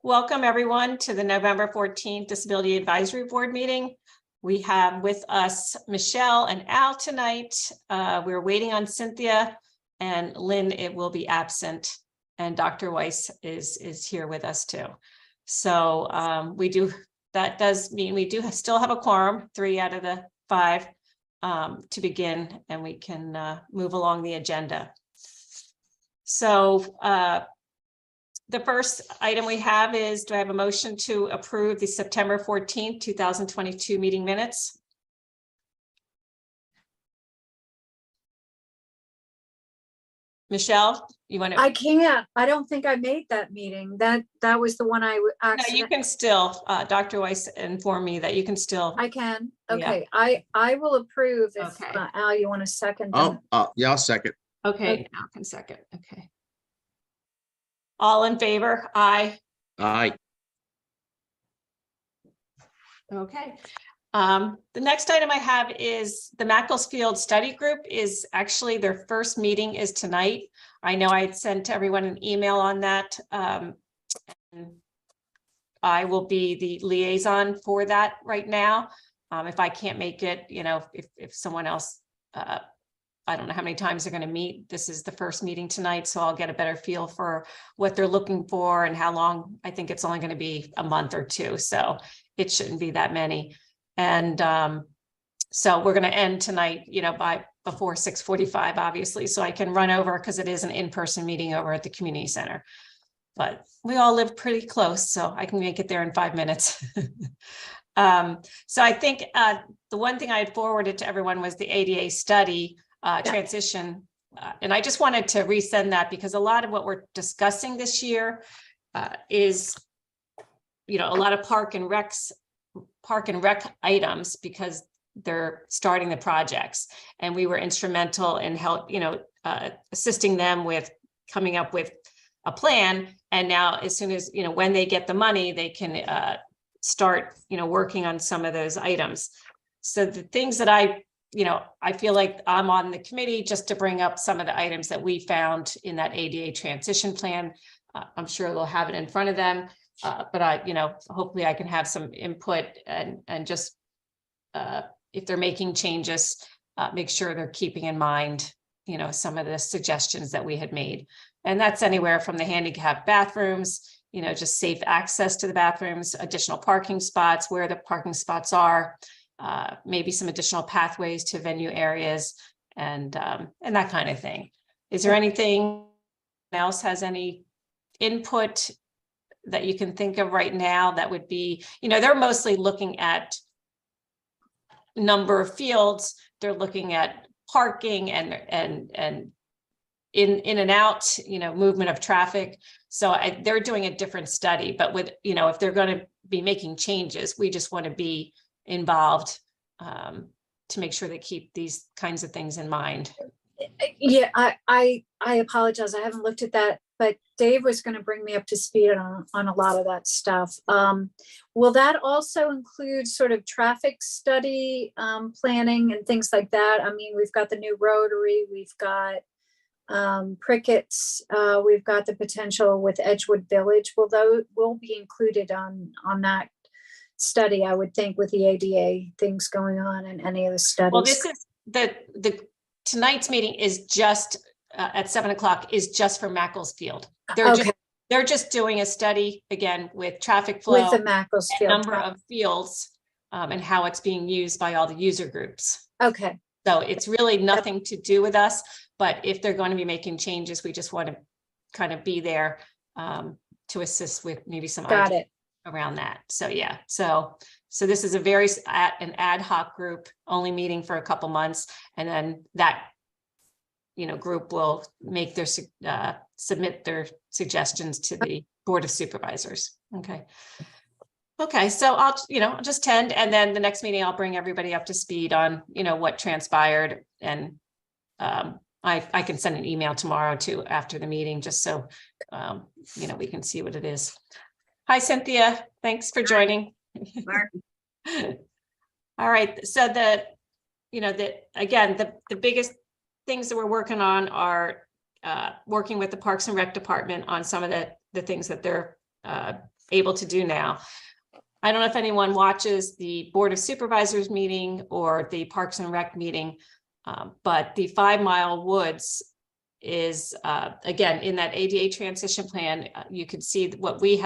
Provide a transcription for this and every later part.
Welcome everyone to the November 14th Disability Advisory Board meeting. We have with us Michelle and Al tonight. We're waiting on Cynthia, and Lynn will be absent, and Dr. Weiss is here with us too. So that does mean we do still have a quorum, 3 out of the 5 to begin, and we can move along the agenda. So the first item we have is, do I have a motion to approve the September 14th, 2022 meeting minutes? Michelle, you want to? I can't. I don't think I made that meeting. That was the one I actually. No, you can still. Dr. Weiss informed me that you can still. I can. Okay. Yeah. I will approve if okay. Al, you want to second. Yeah, I'll second. Okay, Al can second. Okay. All in favor? Aye. Aye. Okay. The next item I have is the Makefield Study Group is actually their first meeting is tonight. I know I had sent everyone an email on that. And I will be the liaison for that right now. If I can't make it, you know, if someone else, I don't know how many times they're going to meet. This is the first meeting tonight, so I'll get a better feel for what they're looking for and how long. I think it's only going to be a month or 2, so it shouldn't be that many. And so we're going to end tonight, you know, before 6:45, obviously, so I can run over because it is an in-person meeting over at the community center. But we all live pretty close, so I can make it there in 5 minutes. So I think the one thing I had forwarded to everyone was the ADA study. Transition, and I just wanted to resend that because a lot of what we're discussing this year is, you know, a lot of park and rec items because they're starting the projects, and we were instrumental in assisting them with coming up with a plan. And now, as soon as when they get the money, they can start working on some of those items. So the things that I feel like I'm on the committee just to bring up some of the items that we found in that ADA transition plan. I'm sure they'll have it in front of them, but hopefully I can have some input and just if they're making changes, make sure they're keeping in mind, some of the suggestions that we had made. And that's anywhere from the handicap bathrooms, just safe access to the bathrooms, additional parking spots, where the parking spots are, maybe some additional pathways to venue areas and that kind of thing. Is there anything else has any input that you can think of right now that would be, they're mostly looking at number of fields. They're looking at parking and in and out, movement of traffic. So they're doing a different study, but with, if they're going to be making changes, we just want to be involved to make sure they keep these kinds of things in mind. Yeah, I apologize. I haven't looked at that, but Dave was going to bring me up to speed on a lot of that stuff. Will that also include sort of traffic study planning and things like that? I mean, we've got the new rotary, we've got Prickett's, we've got the potential with Edgewood Village. Will be included on that study, I would think, with the ADA things going on and any of the studies. Well, this is the tonight's meeting is just at 7 o'clock is just for Makefield. They're just doing a study again with traffic flow, with the Makefield number of fields, and how it's being used by all the user groups. Okay. So it's really nothing to do with us, but if they're going to be making changes, we just want to kind of be there to assist with maybe some ideas around that. So yeah, so this is an ad hoc group only meeting for a couple months, and then that group will make their submit their suggestions to the Board of Supervisors. Okay, so I'll just tend, and then the next meeting I'll bring everybody up to speed on what transpired, and I can send an email tomorrow too after the meeting, just so we can see what it is. Hi, Cynthia. Thanks for joining. All right. So the biggest things that we're working on are working with the Parks and Rec department on some of the things that they're able to do now. I don't know if anyone watches the Board of Supervisors meeting or the Parks and Rec meeting, but the 5 Mile Woods is, again, in that ADA transition plan. You could see what we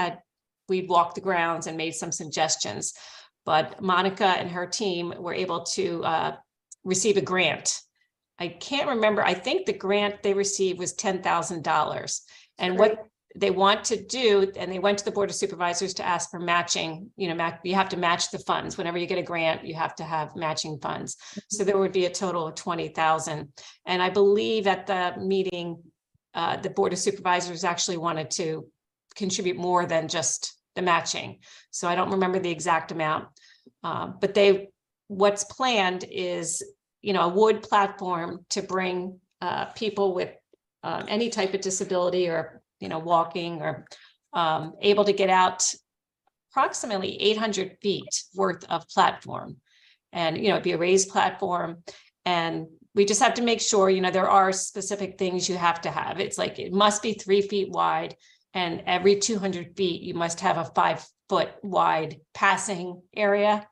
walked the grounds and made some suggestions, but Monica and her team were able to receive a grant. I can't remember. I think the grant they received was $10,000. And what they want to do, and they went to the Board of Supervisors to ask for matching, you have to match the funds. Whenever you get a grant, you have to have matching funds. So there would be a total of 20,000. And I believe at the meeting, the Board of Supervisors actually wanted to contribute more than just the matching. So I don't remember the exact amount, but what's planned is, a wood platform to bring people with any type of disability or, walking or able to get out approximately 800 feet worth of platform. And, it'd be a raised platform. And we just have to make sure, there are specific things you have to have. It's like, it must be 3 feet wide. And every 200 feet, you must have a 5-foot wide passing area.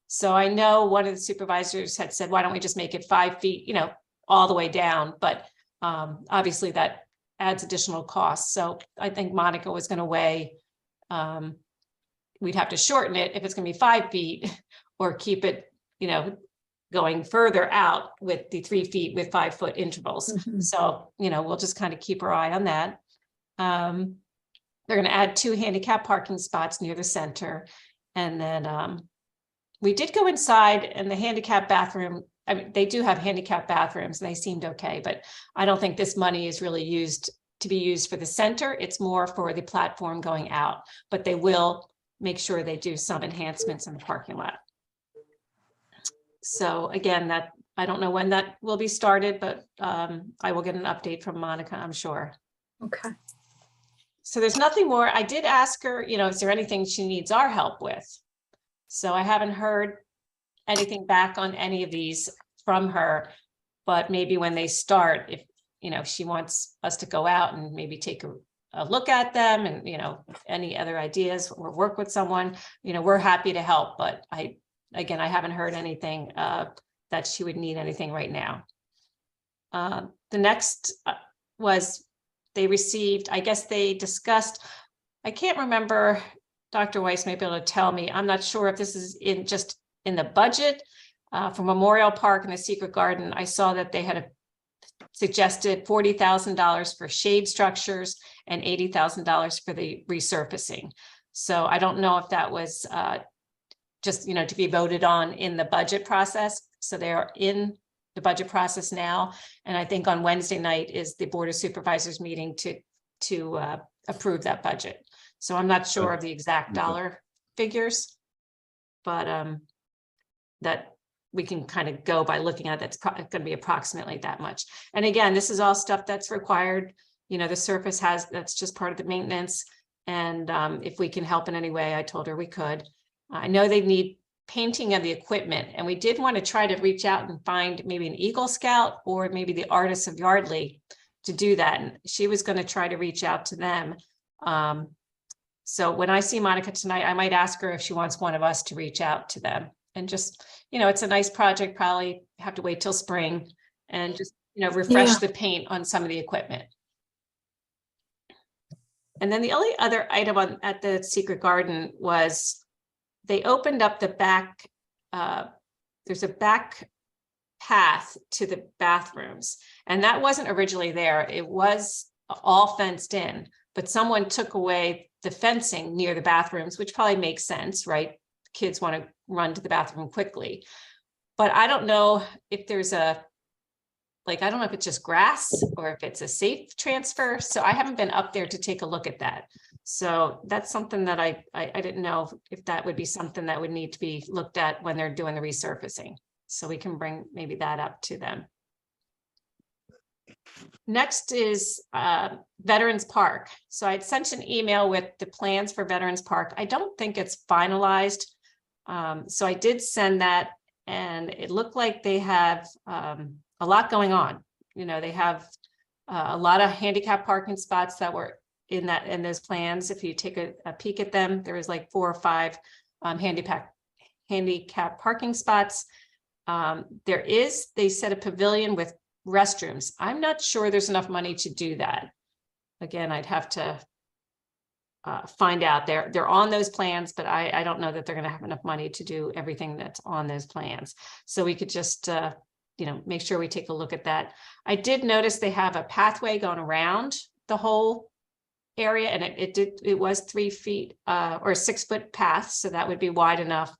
So I know one of the supervisors had said, why don't we just make it 5 feet, all the way down? But obviously that adds additional costs. So I think Monica was going to weigh, we'd have to shorten it if it's going to be 5 feet, or keep it, going further out with the 3 feet with 5-foot intervals. Mhm. So, we'll just kind of keep our eye on that. They're going to add 2 handicap parking spots near the center. And then we did go inside, and the handicap bathroom, I mean, they do have handicap bathrooms and they seemed okay, but I don't think this money is really used for the center. It's more for the platform going out, but they will make sure they do some enhancements in the parking lot. So again, I don't know when that will be started, but I will get an update from Monica, I'm sure. Okay. So there's nothing more. I did ask her, is there anything she needs our help with? So I haven't heard anything back on any of these from her, but maybe when they start, if she wants us to go out and maybe take a look at them, and any other ideas or work with someone, we're happy to help. But I haven't heard anything that she would need anything right now. The next was they received, I guess they discussed, I can't remember, Dr. Weiss may be able to tell me. I'm not sure if this is in the budget for Memorial Park and the Secret Garden. I saw that they had suggested $40,000 for shade structures and $80,000 for the resurfacing. So I don't know if that was just, to be voted on in the budget process. So they are in the budget process now. And I think on Wednesday night is the Board of Supervisors meeting to approve that budget. So I'm not sure of the exact dollar figures, but that we can kind of go by looking at, that's going to be approximately that much. And again, this is all stuff that's required. The surface that's just part of the maintenance. And if we can help in any way, I told her we could. I know they need painting of the equipment, and we did want to try to reach out and find maybe an Eagle Scout or maybe the Artists of Yardley to do that. And she was going to try to reach out to them. So when I see Monica tonight, I might ask her if she wants one of us to reach out to them, and just, it's a nice project, probably have to wait till spring, and just, refresh the paint on some of the equipment. And then the only other item at the Secret Garden was they opened up the back, there's a back path to the bathrooms, and that wasn't originally there. It was all fenced in, but someone took away the fencing near the bathrooms, which probably makes sense, right? Kids want to run to the bathroom quickly. But I don't know if there's I don't know if it's just grass or if it's a safe transfer. So I haven't been up there to take a look at that. So that's something that I didn't know if that would be something that would need to be looked at when they're doing the resurfacing. So we can bring maybe that up to them. Next is Veterans Park. So I'd sent an email with the plans for Veterans Park. I don't think it's finalized. So I did send that, and it looked like they have a lot going on. They have a lot of handicap parking spots that were in those plans. If you take a peek at them, there is like 4 or 5 handicap parking spots. They set a pavilion with restrooms. I'm not sure there's enough money to do that. Again, I'd have to find out. They're on those plans, but I don't know that they're going to have enough money to do everything that's on those plans. So we could just make sure we take a look at that. I did notice they have a pathway going around the whole area, and it was 3 feet or 6 foot path, so that would be wide enough.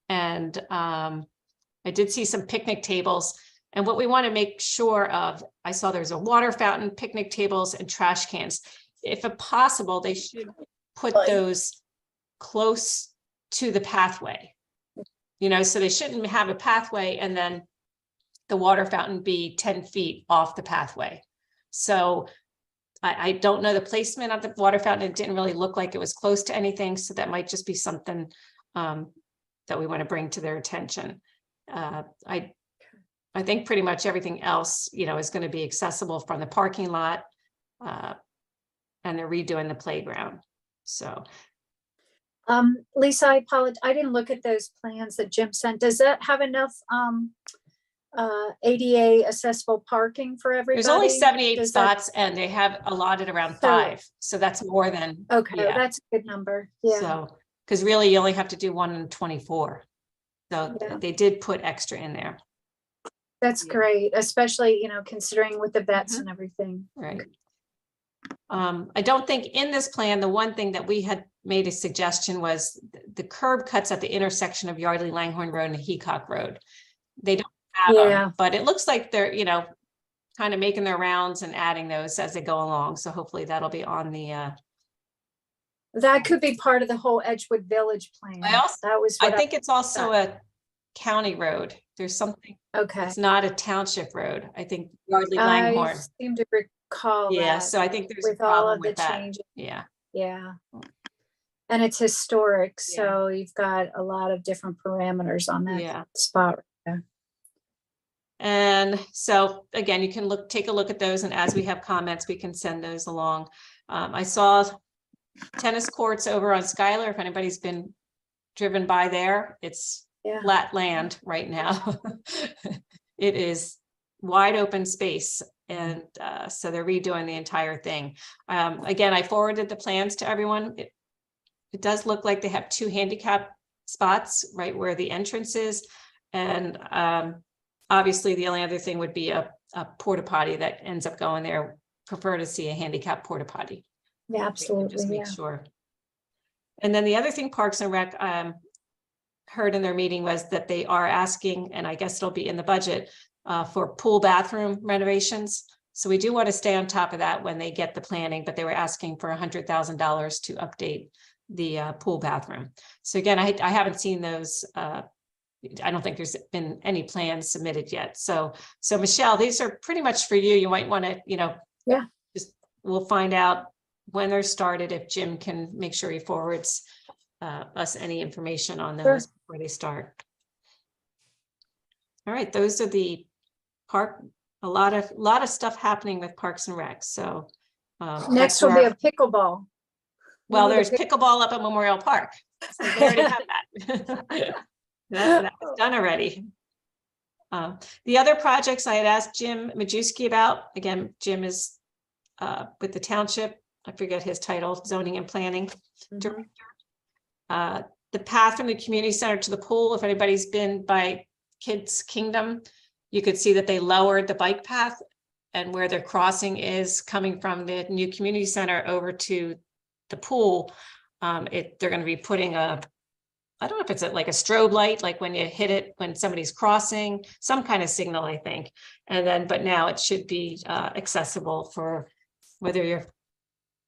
And I did see some picnic tables, and what we want to make sure of, I saw there's a water fountain, picnic tables, and trash cans. If possible, they should put those close to the pathway, so they shouldn't have a pathway and then the water fountain be 10 feet off the pathway. So I don't know the placement of the water fountain. It didn't really look like it was close to anything. So that might just be something that we want to bring to their attention. I think pretty much everything else, is going to be accessible from the parking lot, and they're redoing the playground. So, Lisa, I apologize. I didn't look at those plans that Jim sent. Does that have enough ADA accessible parking for everybody? There's only 78 spots, and they have allotted around 5. So that's more than. Okay, that's a good number. Yeah. So, because really you only have to do 1 in 24. So they did put extra in there. That's great, especially, considering with the vets and everything. Right. I don't think in this plan, the one thing that we had made a suggestion was the curb cuts at the intersection of Yardley Langhorne Road and Heacock Road. They don't have them, but it looks like they're, kind of making their rounds and adding those as they go along. So hopefully that'll be on the. That could be part of the whole Edgewood Village plan. I think it's also a county road. There's something. Okay. It's not a township road. I think Yardley Langhorne. I seem to recall that. So I think there's with a problem all of with the that. changes. Yeah. Yeah. And it's historic, so you've got a lot of different parameters on that spot. Yeah. And so again, you can take a look at those, and as we have comments, we can send those along. I saw tennis courts over on Schuyler. If anybody's been driven by there, it's flat land right now. It is wide open space, and so they're redoing the entire thing. Again, I forwarded the plans to everyone. It does look like they have 2 handicap spots right where the entrance is, and obviously the only other thing would be a porta potty that ends up going there. Prefer to see a handicap porta potty. Yeah, absolutely. Just make sure. And then the other thing Parks and Rec heard in their meeting was that they are asking, and I guess it'll be in the budget, for pool bathroom renovations. So we do want to stay on top of that when they get the planning, but they were asking for $100,000 to update the pool bathroom. So again, I haven't seen those. I don't think there's been any plans submitted yet. So Michelle, these are pretty much for you. You might want to, we'll find out when they're started, if Jim can make sure he forwards us any information on those before they start. All right, those are the a lot of stuff happening with Parks and Rec. So next will be a pickleball. Well, there's pickleball up at Memorial Park. So they already have that. That was done already. The other projects I had asked Jim Majewski about, again, Jim is with the township. I forget his title, zoning and planning director. The path from the community center to the pool, if anybody's been by Kids Kingdom, you could see that they lowered the bike path, and where their crossing is coming from the new community center over to the pool. They're going to be putting I don't know if it's like a strobe light, like when you hit it when somebody's crossing, some kind of signal, I think. And then, but now it should be accessible for whether you're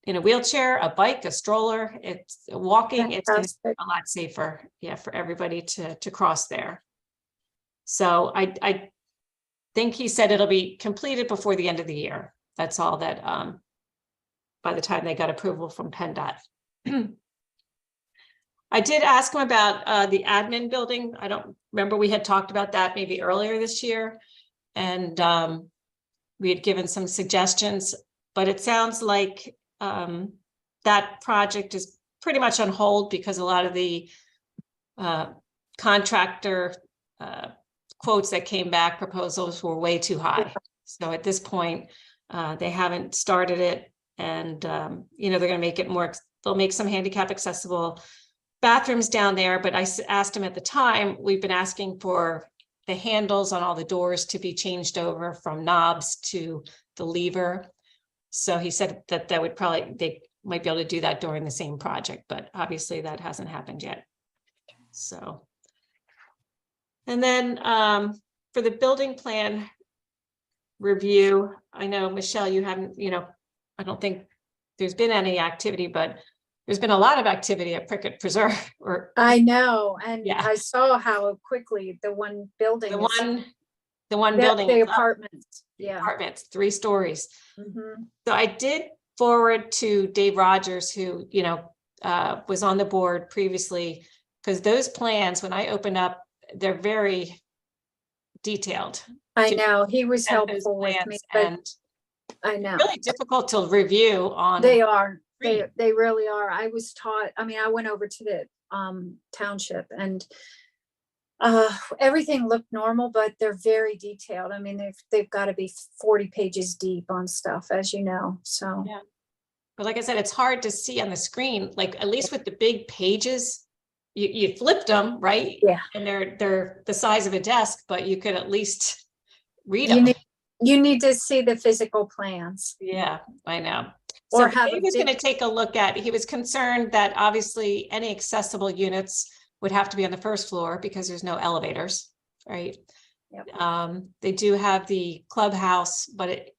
in a wheelchair, a bike, a stroller, it's walking. It's a lot safer, for everybody to cross there. So I think he said it'll be completed before the end of the year. That's all that by the time they got approval from PennDOT. I did ask him about the admin building. I don't remember, we had talked about that maybe earlier this year, and we had given some suggestions, but it sounds like that project is pretty much on hold because a lot of the contractor quotes that came back, proposals were way too high. So at this point, they haven't started it, and you know, they're going to make it more, they'll make some handicap accessible bathrooms down there. But I asked him at the time, we've been asking for the handles on all the doors to be changed over from knobs to the lever. So he said that that would probably, they might be able to do that during the same project, but obviously that hasn't happened yet. So, and then for the building plan review, I know, Michelle, you haven't, you know, I don't think there's been any activity, but there's been a lot of activity at Prickett Preserve. Or I know, and Yeah. I saw how quickly the one building the is, one the building is up, apartments, yeah. apartments, 3 stories. Mhm. So I did forward to Dave Rogers, who, you know, was on the board previously, because those plans, when I opened up, they're very detailed. I to know, he was present those helpful with me, plans, but and I know. really difficult to review on. They are, screen. they really are. I was taught, I mean, I went over to the township, and everything looked normal, but they're very detailed. I mean, they've got to be 40 pages deep on stuff, as you know, so. Yeah. But like I said, it's hard to see on the screen, like at least with the big pages, you flipped them, right? Yeah. And they're the size of a desk, but you could at least read You them. need to see the physical plans. Yeah, I know. Or So have Dave a was going to big- take a look at, he was concerned that obviously any accessible units would have to be on the first floor because there's no elevators, right? Yep. They do have the clubhouse, but it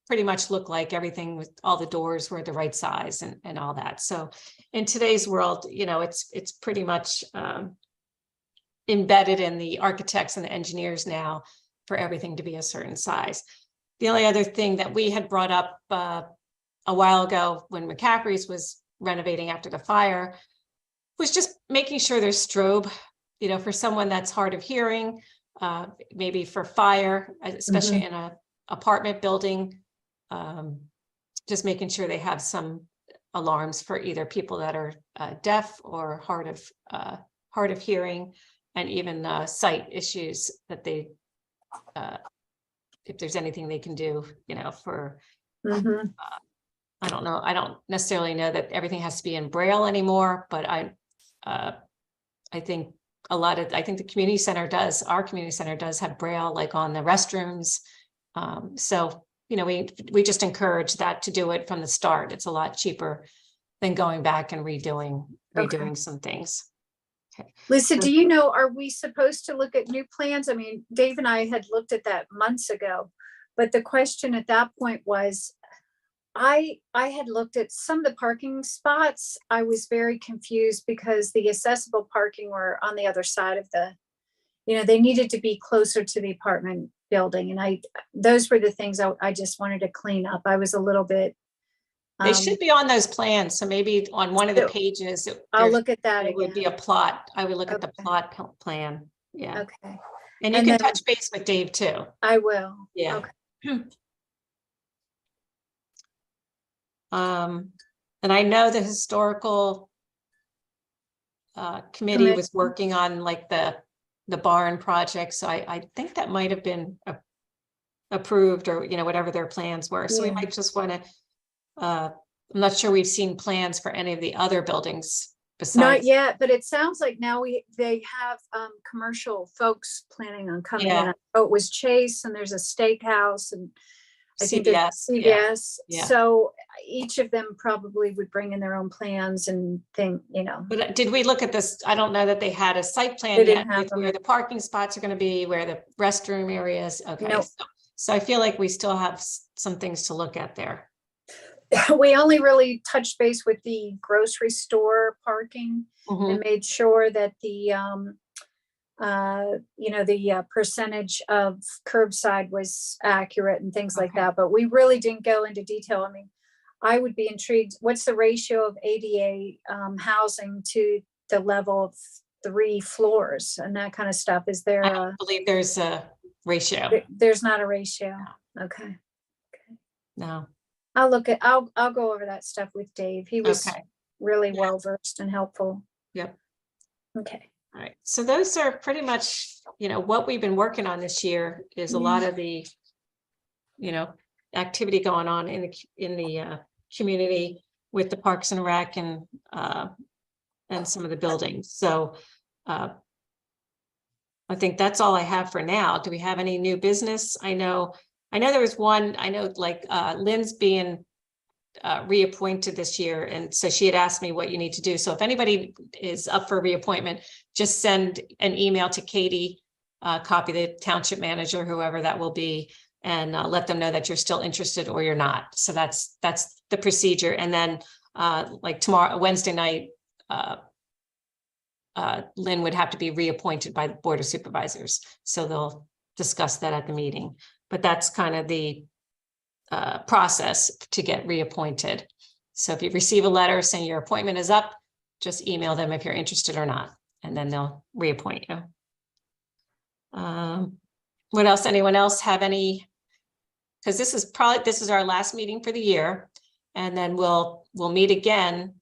pretty much looked like everything with all the doors were the right size and all that. So in today's world, you know, it's pretty much embedded in the architects and the engineers now for everything to be a certain size. The only other thing that we had brought up a while ago when McCaffrey's was renovating after the fire was just making sure there's strobe, you know, for someone that's hard of hearing, maybe for fire, especially in a apartment building, just making sure they have some alarms for either people that are deaf or hard of hearing, and even sight issues that they, if there's anything they can do, you know, for, I don't know, I don't necessarily know that everything has to be in Braille anymore, but I think I think the community center does, our community center does have Braille, like on the restrooms. So, you know, we just encourage that to do it from the start. It's a lot cheaper than going back and redoing some things. Okay. Lisa, do you know, are we supposed to look at new plans? I mean, Dave and I had looked at that months ago, but the question at that point was, I had looked at some of the parking spots. I was very confused because the accessible parking were on the other side of the, you know, they needed to be closer to the apartment building. And those were the things I just wanted to clean up. I was a little bit. They should be on those plans. So maybe on one of the pages, I'll look at that. It would be a plot. I would look at the Okay. plot plan. Yeah. Okay. And you And can then- touch base with Dave too. I will. Yeah. Okay. And I know the historical committee was working on like the barn project. So I think that might have been approved, or, you know, whatever their plans were. So we might just want to, I'm not sure we've seen plans for any of the other buildings besides. Not yet, but it sounds like now they have commercial folks planning on coming in. Oh, it was Chase, and there's a steakhouse, and I think there's CVS. Yeah. So each of them probably would bring in their own plans and thing, you know. But did we look at this? I don't know that they had a site plan They yet didn't have with where the parking spots are going to be, where the restroom areas. Okay. Nope. So I feel like we still have some things to look at there. We only really touched base with the grocery store parking and made sure that the, you know, the percentage of curbside was accurate and things like that. But we really didn't go into detail. I mean, I would be intrigued. What's the ratio of ADA housing to the level of 3 floors and that kind of stuff? Is there? I don't believe there's a ratio. There's not a ratio. Okay. No. I'll go over that stuff with Dave. He was Okay. really Yeah. well versed and helpful. Yep. Okay. All right. So those are pretty much, what we've been working on this year is a lot of the, activity going on in the community with the Parks and Rec and some of the buildings. So I think that's all I have for now. Do we have any new business? I know there was one, like Lynn's being reappointed this year. And so she had asked me what you need to do. So if anybody is up for reappointment, just send an email to Katie, copy the township manager, whoever that will be, and let them know that you're still interested or you're not. So that's the procedure. And then like tomorrow, Wednesday night, Lynn would have to be reappointed by the Board of Supervisors. So they'll discuss that at the meeting. But that's kind of the process to get reappointed. So if you receive a letter saying your appointment is up, just email them if you're interested or not, and then they'll reappoint you. What else? Anyone else have any? Because this is our last meeting for the year, and then we'll meet again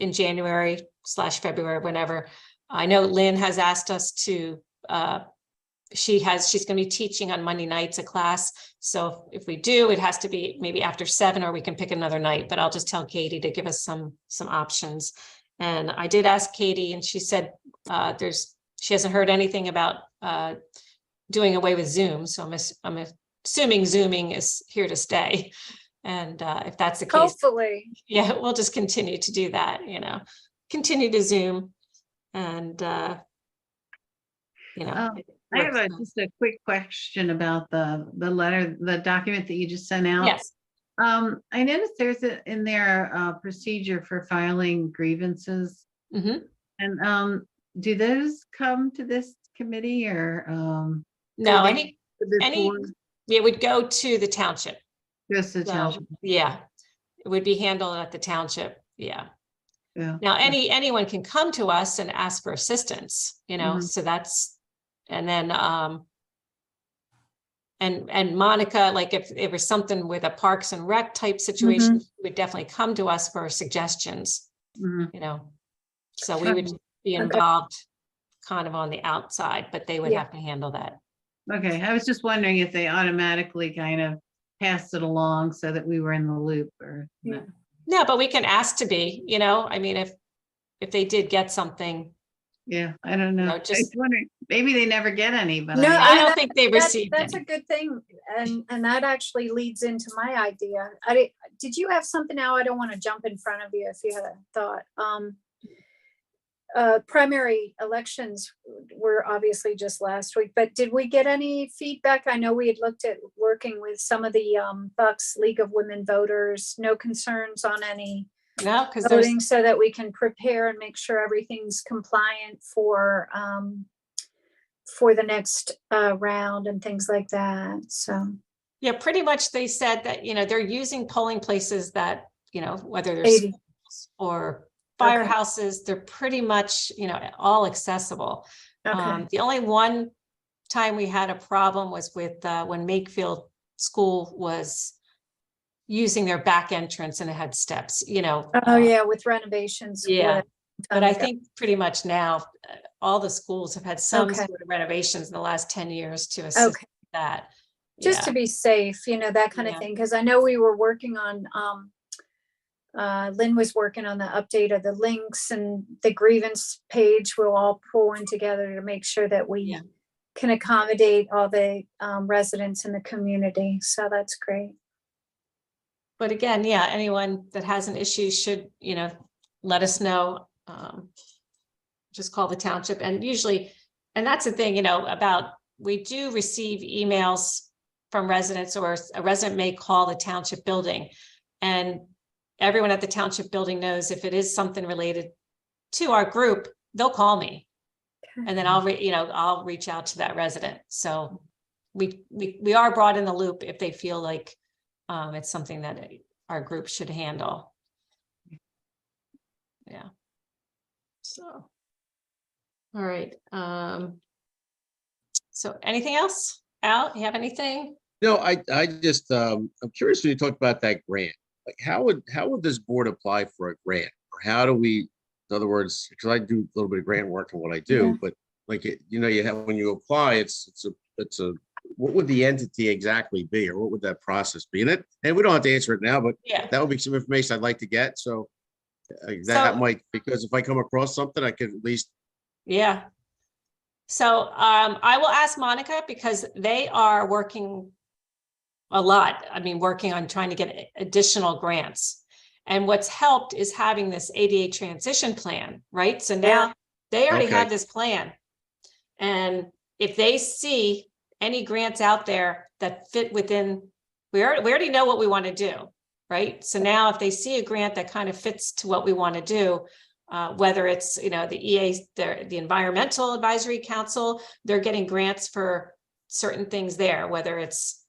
in January/February, whenever. I know Lynn has asked us to she's going to be teaching on Monday nights a class. So if we do, it has to be maybe after 7, or we can pick another night, but I'll just tell Katie to give us some options. And I did ask Katie, and she said she hasn't heard anything about doing away with Zoom. So I'm assuming Zooming is here to stay. And if that's the case, Hopefully, yeah, we'll just continue to do that, continue to Zoom. And I have just a quick question about the letter, the document that you just sent out. Yes. I noticed there's in there a procedure for filing grievances. Mm-hmm. And do those come to this committee, or no, it would go to the township. Just the township. Yeah, it would be handled at the township. Yeah. Yeah. Now anyone can come to us and ask for assistance, Mhm. so that's. And then, and Monica, like if it was something with a Parks and Rec type situation, would definitely come to us for suggestions, Mhm. So we would be involved kind of on the outside, but they would have to handle that. Okay, I was just wondering if they automatically kind of passed it along so that we were in the loop, or. Yeah. No, but we can ask to be, I mean, if they did get something. Yeah, I don't know. Just I was wondering, maybe they never get any, but No, I don't think they received that's any. a good thing, and that actually leads into my idea. Did you have something now? I don't want to jump in front of you if you had a thought. Primary elections were obviously just last week, but did we get any feedback? I know we had looked at working with some of the Bucks League of Women Voters. No concerns on any No, because voting, so that we can prepare and make sure everything's compliant for the next round and things like that. So yeah, pretty much they said that, they're using polling places that, whether they're 80. schools or firehouses, they're pretty much, all accessible. Okay. The only one time we had a problem was with when Makefield School was using their back entrance and it had steps, Oh yeah, with renovations. Yeah. But I think pretty much now all the schools have had some sort of renovations in the last 10 years to assist with that. Just to be safe, that kind of thing. Because I know we were working on, Lynn was working on the update of the links and the grievance page. We'll all pull in together to make sure that we can accommodate all the residents in the community. So that's great. But again, anyone that has an issue should, let us know. Just call the township, and usually, and that's the thing, about, we do receive emails from residents, or a resident may call the township building, and everyone at the township building knows if it is something related to our group, they'll call me. And then I'll reach out to that resident. So we are brought in the loop if they feel like it's something that our group should handle. Yeah. So, all right. So anything else? Al, you have anything? No, I just, I'm curious when you talked about that grant, like how would this board apply for a grant? Or how do we, in other words, because I do a little bit of grant work in what I Yeah. do, but like, you have, when you apply, it's a, what would the entity exactly be, or what would that process be? And we don't have to answer it now, but Yeah. that would be some information I'd like to get. So that So- might, because if I come across something, I could at least, Yeah. So I will ask Monica because they are working a lot. I mean, working on trying to get additional grants. And what's helped is having this ADA transition plan, right? So now they already Okay. have this plan. And if they see any grants out there that fit within, we already know what we want to do, right? So now if they see a grant that kind of fits to what we want to do, whether it's, the EA, the Environmental Advisory Council, they're getting grants for certain things there, whether it's,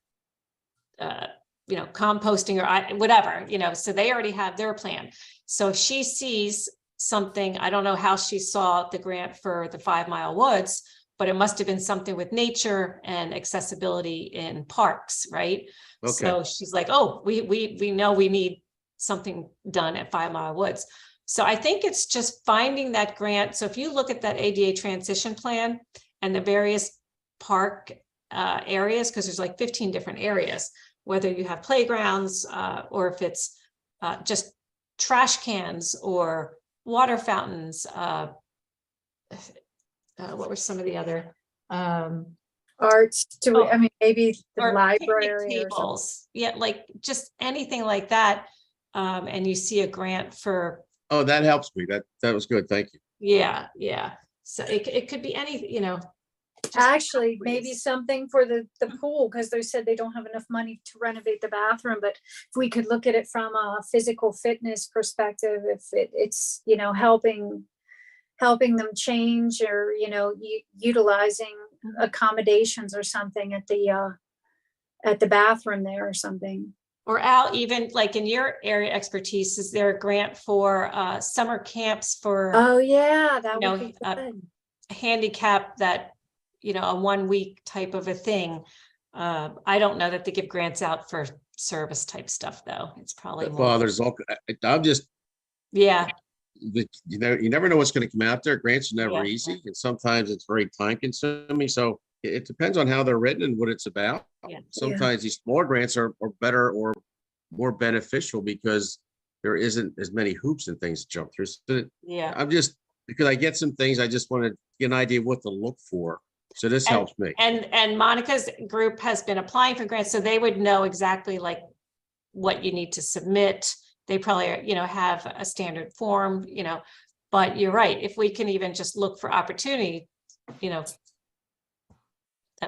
composting or whatever, so they already have their plan. So if she sees something, I don't know how she saw the grant for the 5 Mile Woods, but it must have been something with nature and accessibility in parks, right? Okay. So she's like, oh, we know we need something done at 5 Mile Woods. So I think it's just finding that grant. So if you look at that ADA transition plan and the various park areas, because there's like 15 different areas, whether you have playgrounds or if it's just trash cans or water fountains. What were some of the other? Arts, I mean, maybe the Or library picnic or something. tables. Yeah, like just anything like that. And you see a grant for, oh, that helps me. That was good. Thank you. yeah. So it could be any, just Actually, maybe ways. something for the pool, because they said they don't have enough money to renovate the bathroom, but if we could look at it from a physical fitness perspective, if it's, helping them change or, utilizing accommodations or something at the bathroom there or something. Or Al, even like in your area expertise, is there a grant for summer camps for Oh, yeah, that You would know, be good. handicap that, a 1 week type of a thing? I don't know that they give grants out for service type stuff, though. It's probably more, Well, there's all, I'm just, yeah, you never know what's going to come out there. Grants are never Yeah. easy, and sometimes it's very time consuming. So it depends on how they're written and what it's about. Yeah. Sometimes these smaller grants are better or more beneficial because there isn't as many hoops and things to jump through. So yeah. I'm just, because I get some things, I just want to get an idea of what to look for. So this helps me. And Monica's group has been applying for grants, so they would know exactly like what you need to submit. They probably, have a standard form, but you're right. If we can even just look for opportunity, that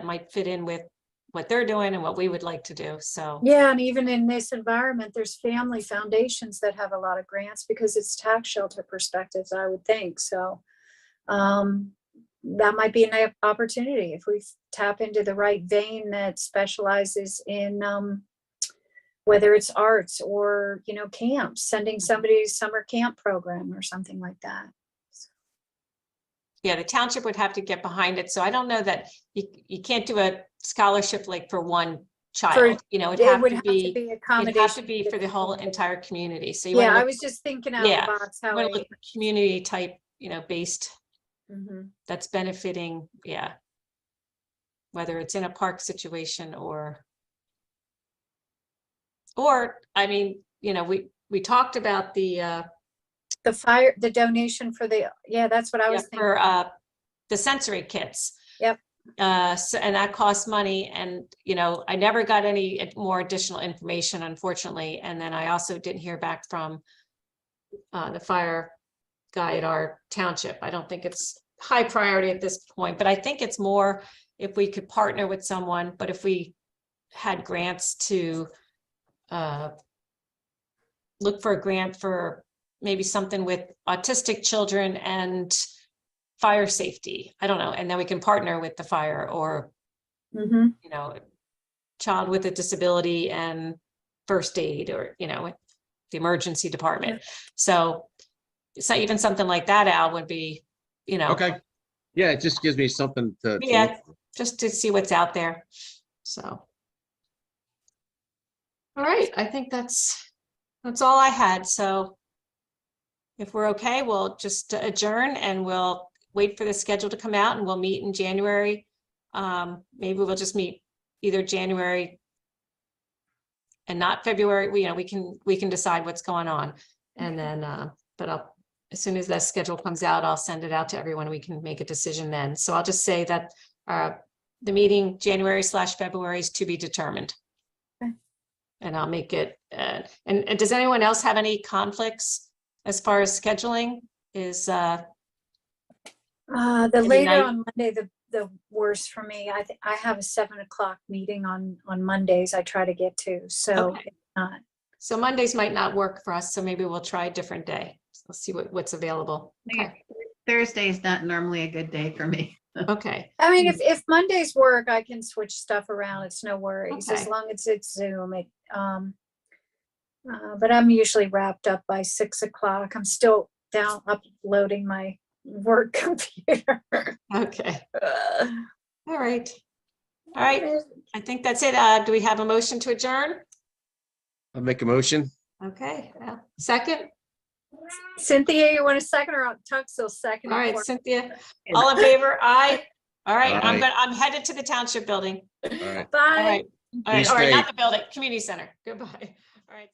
might fit in with what they're doing and what we would like to do. So, Yeah, and even in this environment, there's family foundations that have a lot of grants because it's tax shelter perspectives, I would think. So that might be an opportunity if we tap into the right vein that specializes in whether it's arts or, camps, sending somebody to summer camp program or something like that. yeah, the township would have to get behind it. So I don't know that you can't do a scholarship like for one child, it'd It have would to have be, to be it'd have accommodation. to be for the whole entire community. So you Yeah, want I to was just thinking out of Yeah, the box how look for community type, based Mhm. that's benefiting, yeah. Whether it's in a park situation or I mean, we talked about the The donation for that's what I was thinking. for the sensory kits. Yep. So, and that costs money, and I never got any more additional information, unfortunately. And then I also didn't hear back from the fire guy at our township. I don't think it's high priority at this point, but I think it's more if we could partner with someone, but if we had grants to look for a grant for maybe something with autistic children and fire safety. I don't know. And then we can partner with the fire or, Mhm. child with a disability and first aid or, the emergency department. So even something like that, Al, would be, Okay. Yeah, it just gives me something to Yeah, look for. just to see what's out there. So, All right, I think that's all I had. So if we're okay, we'll just adjourn and we'll wait for the schedule to come out and we'll meet in January. Maybe we'll just meet either January and not February. We can decide what's going on. And then, but as soon as that schedule comes out, I'll send it out to everyone. We can make a decision then. So I'll just say that the meeting January/February is to be determined. Okay. And I'll make it, and does anyone else have any conflicts as far as scheduling? Is The Maybe later night- on Monday, the worse for me. I have a 7 o'clock meeting on Mondays I try to get to, so Okay. it's not. So Mondays might not work for us, so maybe we'll try a different day. So let's see what's available. Okay, Thursday is not normally a good day for me. okay, I mean, if Mondays work, I can switch stuff around. It's no worries, as Okay. long as it's Zoom. But I'm usually wrapped up by 6 o'clock. I'm still down uploading my work computer. okay. All right. All right, I think that's it. Do we have a motion to adjourn? I'll make a motion. Okay, second? Cynthia, you want a second, or Tux will second? All it right, for- Cynthia, all in favor? Aye. All right, Aye. I'm headed to the township building. All right. All Bye. right, all right, Be or not safe. the building, community center. Goodbye. All right.